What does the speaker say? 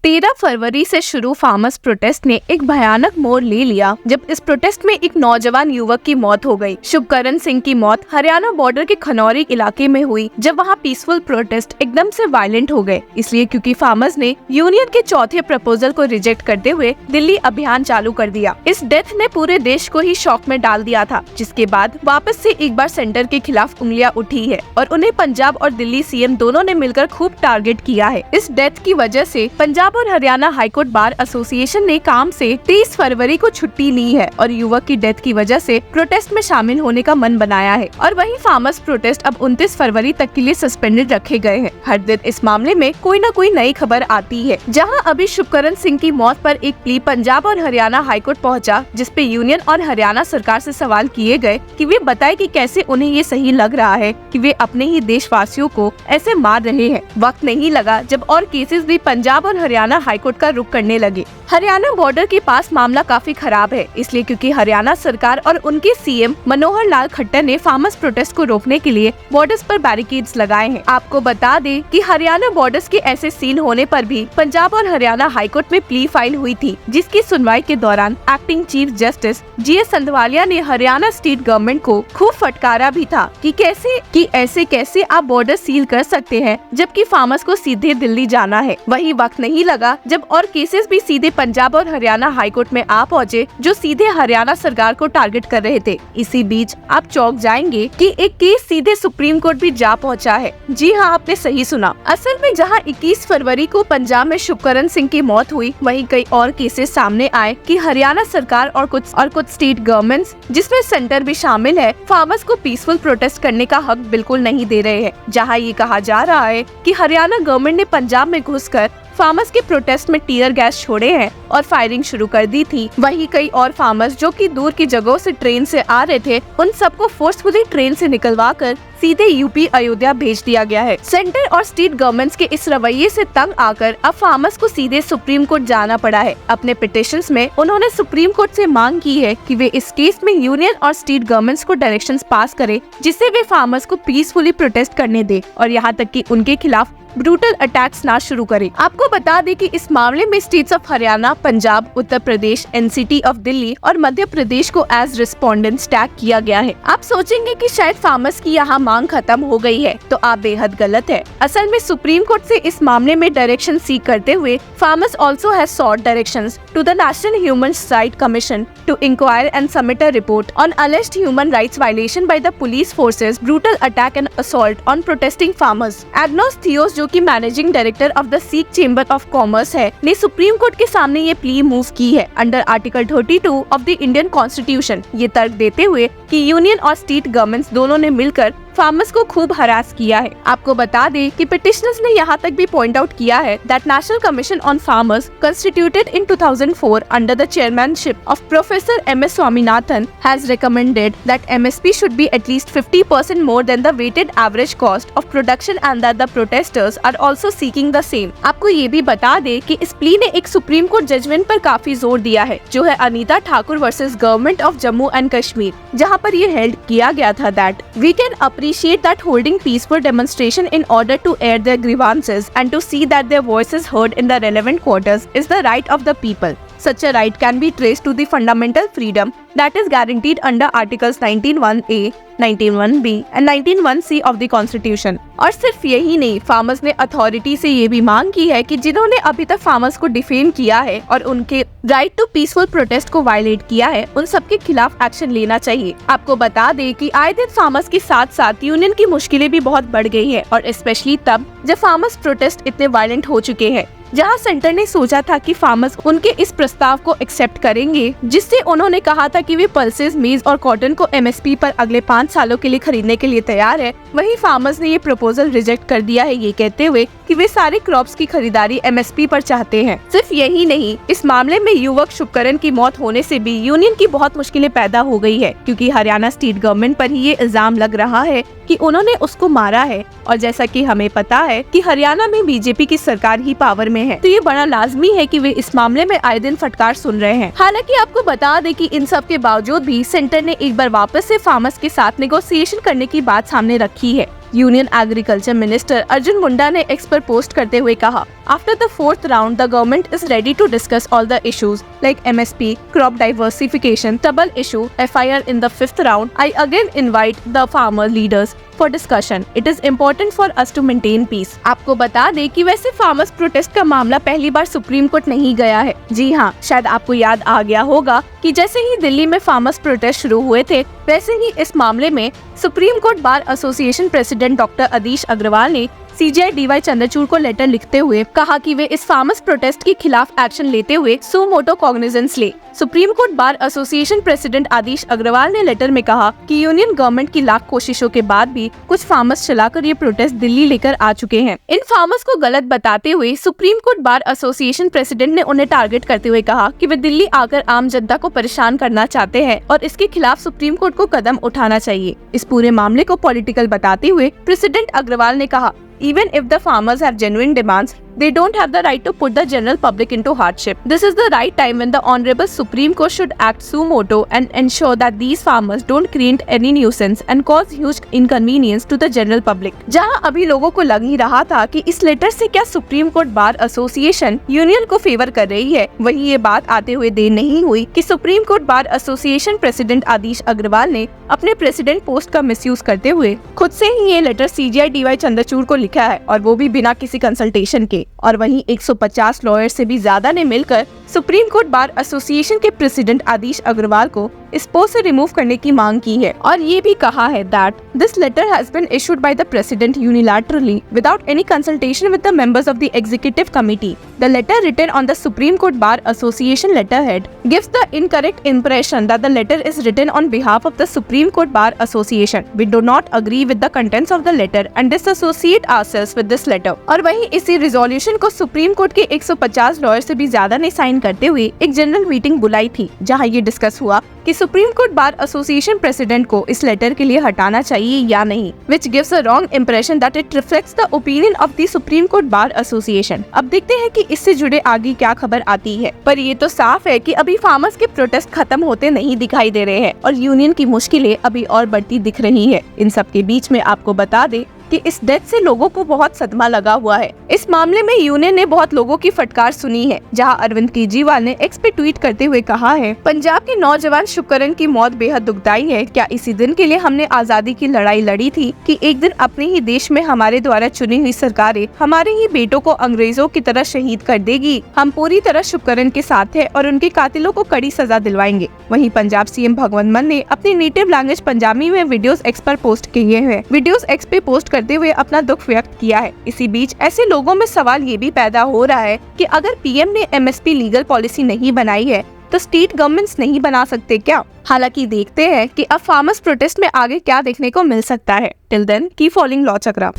13 फरवरी से शुरू farmers protest ने एक भयानक मोड़ ले लिया जब इस प्रोटेस्ट में एक नौजवान युवक की मौत हो गई। शुभकरण सिंह की मौत हरियाणा बॉर्डर के खनौरी इलाके में हुई जब वहां पीसफुल प्रोटेस्ट एकदम से वायलेंट हो गए, इसलिए क्योंकि फार्मर्स ने यूनियन के चौथे प्रपोजल को रिजेक्ट करते हुए दिल्ली अभियान चालू कर दिया। इस डेथ ने पूरे देश को ही शॉक में डाल दिया था, जिसके बाद वापस से एक बार सेंटर के खिलाफ उंगलियां उठी है और उन्हें पंजाब और दिल्ली सीएम दोनों ने मिलकर खूब टारगेट किया है। इस डेथ की वजह से पंजाब और हरियाणा हाईकोर्ट बार एसोसिएशन ने काम से 30 फरवरी को छुट्टी ली है और युवक की डेथ की वजह से प्रोटेस्ट में शामिल होने का मन बनाया है। और वहीं फार्मर्स प्रोटेस्ट अब 29 फरवरी तक के लिए सस्पेंडेड रखे गए हैं। हर दिन इस मामले में कोई न कोई नई खबर आती है। जहां अभी शुभकरण सिंह की मौत पर एक प्ली पंजाब और हरियाणा हाईकोर्ट पहुंचा, जिसपे यूनियन और हरियाणा सरकार से सवाल किए गए कि वे बताए कि कैसे उन्हें ये सही लग रहा है कि वे अपने ही देशवासियों को ऐसे मार रहे हैं। वक्त नहीं लगा जब और केसेस भी पंजाब और हरियाणा हाईकोर्ट का रुख करने लगे। हरियाणा बॉर्डर के पास मामला काफी खराब है, इसलिए क्योंकि हरियाणा सरकार और उनके सीएम मनोहर लाल खट्टर ने फार्मर्स प्रोटेस्ट को रोकने के लिए बॉर्डर्स पर बैरिकेड्स लगाए हैं। आपको बता दें कि हरियाणा बॉर्डर्स के ऐसे सील होने पर भी पंजाब और हरियाणा हाईकोर्ट में प्ली फाइल हुई थी, जिसकी सुनवाई के दौरान acting chief justice GS Sandhawalia ने हरियाणा स्टेट गवर्नमेंट को खूब फटकारा भी था कि ऐसे कैसे आप बॉर्डर सील कर सकते हैं जबकि फार्मर्स को सीधे दिल्ली जाना है। वही वक्त नहीं लगा जब और केसेस भी सीधे पंजाब और हरियाणा हाईकोर्ट में आ पहुंचे, जो सीधे हरियाणा सरकार को टारगेट कर रहे थे। इसी बीच आप चौंक जाएंगे कि एक केस सीधे सुप्रीम कोर्ट भी जा पहुंचा है। जी हाँ, आपने सही सुना। असल में जहां 21 फरवरी को पंजाब में शुभकरण सिंह की मौत हुई, वहीं कई और केसेस सामने आए कि हरियाणा सरकार और कुछ स्टेट गवर्नमेंट्स, जिसमें सेंटर भी शामिल है, फार्मर्स को पीसफुल प्रोटेस्ट करने का हक बिल्कुल नहीं दे रहे हैं। जहाँ ये कहा जा रहा है कि हरियाणा गवर्नमेंट ने पंजाब में घुसकर फार्मर्स के प्रोटेस्ट में टीयर गैस छोड़े हैं और फायरिंग शुरू कर दी थी। वहीं कई और फार्मर्स जो कि दूर की जगहों से ट्रेन से आ रहे थे, उन सबको फोर्सफुली ट्रेन से निकलवाकर सीधे यूपी अयोध्या भेज दिया गया है। सेंटर और स्टेट गवर्नमेंट्स के इस रवैये से तंग आकर अब फार्मर्स को सीधे सुप्रीम कोर्ट जाना पड़ा है। अपने पिटिशंस में उन्होंने सुप्रीम कोर्ट से मांग की है कि वे इस केस में यूनियन और स्टेट गवर्नमेंट्स को डायरेक्शंस पास करे, जिससे वे फार्मर्स को पीसफुली प्रोटेस्ट करने दे और यहाँ तक कि उनके खिलाफ ब्रूटल अटैक्स ना शुरू करे। आपको बता दें कि इस मामले में states of Haryana, Punjab, Uttar Pradesh, NCT of Delhi और मध्य प्रदेश को एज रिस्पोंडेंट्स टैग किया गया है। आप सोचेंगे कि शायद फार्मर्स की यहाँ मांग खत्म हो गई है, तो आप बेहद गलत है। असल में सुप्रीम कोर्ट से इस मामले में डायरेक्शन सीख करते हुए farmers also has sought directions to the national human right commission to inquire and submit a report on alleged human rights violation by the police forces, brutal attack and assault on protesting farmers. एग्नोस थियोस, जो कि managing director of the Sikh chamber of commerce है, ने supreme court के सामने ये plea move की है under article 32 of the Indian constitution, ये तर्क देते हुए कि यूनियन और स्टेट गवर्नमेंट्स दोनों ने मिलकर फार्मर्स को खूब हरास किया है। आपको बता दें कि पिटिशनर्स ने यहाँ तक भी पॉइंट आउट किया है that national commission on farmers constituted in 2004 under the chairmanship of Professor M.S. Swaminathan has recommended that MSP should be at least 50% more than the weighted average cost of production and that the protesters are also seeking the same। आपको ये भी बता दें कि इस plea ने एक supreme court judgement पर काफी जोर दिया है, जो है Anita Thakur versus government of Jammu and Kashmir, जहाँ पर ये हेल्ड किया गया था that we can appreciate that holding peaceful demonstration in order to air their grievances and to see that their voices heard in the relevant quarters is the right of the people. Such a right can be traced to the fundamental freedom that is guaranteed under Articles 19(1)(a), 19(1)(b and 19(1)(c) of the Constitution। और सिर्फ यही नहीं, farmers ने authority से ये भी मांग की है कि जिन्होंने अभी तक फार्मर्स को डिफेम किया है और उनके राइट टू पीसफुल प्रोटेस्ट को वायलेट किया है, उन सबके खिलाफ एक्शन लेना चाहिए। आपको बता दें कि आए दिन फार्मर्स के साथ साथ यूनियन की मुश्किलें भी बहुत बढ़ गई है, और स्पेशली तब जब फार्मर्स प्रोटेस्ट इतने वायलेंट हो चुके हैं। जहां सेंटर ने सोचा था कि फार्मर्स उनके इस प्रस्ताव को एक्सेप्ट करेंगे, जिससे उन्होंने कहा था कि वे पल्सेस, मेज और कॉटन को एमएसपी पर अगले 5 सालों के लिए खरीदने के लिए तैयार है, वहीं फार्मर्स ने ये प्रपोजल रिजेक्ट कर दिया है, ये कहते हुए कि वे सारे क्रॉप्स की खरीदारी एमएसपी पर चाहते हैं। सिर्फ यही नहीं, इस मामले में युवक शुभकरण की मौत होने से भी यूनियन की बहुत मुश्किलें पैदा हो गई है, क्योंकि हरियाणा स्टेट गवर्नमेंट पर ही ये इल्जाम लग रहा है कि उन्होंने उसको मारा है। और जैसा कि हमें पता है कि हरियाणा में बीजेपी की सरकार ही पावर में है, तो ये बड़ा लाजमी है कि वे इस मामले में आए दिन फटकार सुन रहे हैं। हालांकि आपको बता दें कि इन सब के बावजूद भी सेंटर ने एक बार वापस से फार्मर्स के साथ नेगोशिएशन करने की बात सामने रखी है। Union agriculture minister Arjun Munda ने एक्स पर पोस्ट करते हुए कहा After the fourth round, the government is ready to discuss all the issues like MSP, crop diversification, trouble issue, FIR in the fifth round. I again invite the farmer leaders for discussion. It is important for us to maintain peace. आपको बता दें कि वैसे farmers protest का मामला पहली बार supreme court नहीं गया है। जी हाँ, शायद आपको याद आ गया होगा कि जैसे ही दिल्ली में फार्मर्स प्रोटेस्ट शुरू हुए थे, वैसे ही इस मामले में supreme court bar association president doctor Adish Agarwal ने CJI DY चंद्रचूड़ को लेटर लिखते हुए कहा कि वे इस फार्मर्स प्रोटेस्ट के खिलाफ एक्शन लेते हुए सो मोटो कॉग्निजेंस ले। Supreme court bar association president Adish Agarwal ने लेटर में कहा कि यूनियन गवर्नमेंट की लाख कोशिशों के बाद भी कुछ फार्मर्स चलाकर ये प्रोटेस्ट दिल्ली लेकर आ चुके हैं। इन फार्मर्स को गलत बताते हुए supreme court bar association president ने उन्हें टारगेट करते हुए कहा कि वे दिल्ली आकर आम जनता को परेशान करना चाहते हैं और इसके खिलाफ सुप्रीम कोर्ट को कदम उठाना चाहिए। इस पूरे मामले को पॉलिटिकल बताते हुए प्रेसिडेंट अग्रवाल ने कहा, even if the farmers have genuine demands, they don't have the right to put the general public into hardship. This is the right time when the Honorable Supreme Court should act suo moto and ensure that these farmers don't create any nuisance and cause huge inconvenience to the general public. जहां अभी लोगों को लग ही रहा था कि इस letter से क्या supreme court bar association union को फेवर कर रही है, वहीं ये बात आते हुए देर नहीं हुई कि supreme court bar association president Adish Agarwal ने अपने प्रेसिडेंट पोस्ट का मिसयूज करते हुए खुद से ही ये लेटर CJI DY चंद्रचूड़ को लिखा है, और वो भी बिना किसी कंसल्टेशन के। और वहीं 150 लॉयर से भी ज्यादा ने मिलकर सुप्रीम कोर्ट बार एसोसिएशन के प्रेसिडेंट आदिश अग्रवाल को इस पोस्ट से रिमूव करने की मांग की है और ये भी कहा है that this letter has been issued by the president unilaterally without any consultation with the members of the executive committee. The letter written on the Supreme court bar Association letterhead gives the incorrect impression that the letter is written on behalf of the Supreme Court Bar Association. We do not agree with the contents of the letter and disassociate ourselves with this letter. और वहीं इसी resolution को supreme court के 150 lawyer से भी ज्यादा ने sign करते हुए एक जनरल मीटिंग बुलाई थी, जहां ये डिस्कस हुआ कि supreme court bar association president को इस लेटर के लिए हटाना चाहिए या नहीं, which gives a wrong impression that it reflects the opinion of the Supreme Court Bar Association. अब देखते हैं कि इससे जुड़े आगे क्या खबर आती है, पर ये तो साफ है कि अभी फार्मर्स के प्रोटेस्ट खत्म होते नहीं दिखाई दे रहे हैं और यूनियन की मुश्किलें अभी और बढ़ती दिख रही है। इन सब के बीच में आपको बता दे कि इस डेथ से लोगों को बहुत सदमा लगा हुआ है। इस मामले में यूनियन ने बहुत लोगों की फटकार सुनी है, जहां अरविंद केजरीवाल ने एक्स पे ट्वीट करते हुए कहा है, पंजाब के नौजवान शुभकरण की मौत बेहद दुखदाई है। क्या इसी दिन के लिए हमने आजादी की लड़ाई लड़ी थी कि एक दिन अपने ही देश में हमारे द्वारा चुनी हुई सरकारें हमारे ही बेटों को अंग्रेजों की तरह शहीद कर देगी। हम पूरी तरह शुभकरण के साथ है और उनके कातिलों को कड़ी सजा दिलवाएंगे। वहीं पंजाब सीएम भगवंत मान ने अपनी नेटिव लैंग्वेज पंजाबी में वीडियोस एक्स पर पोस्ट किए हैं। वीडियोस एक्स पे पोस्ट करते हुए अपना दुख व्यक्त किया है। इसी बीच ऐसे लोगों में सवाल ये भी पैदा हो रहा है कि अगर पीएम ने MSP लीगल पॉलिसी नहीं बनाई है तो स्टेट गवर्नमेंट्स नहीं बना सकते क्या? हालांकि देखते हैं कि अब फार्मर्स प्रोटेस्ट में आगे क्या देखने को मिल सकता है। Till then keep following law चक्रा।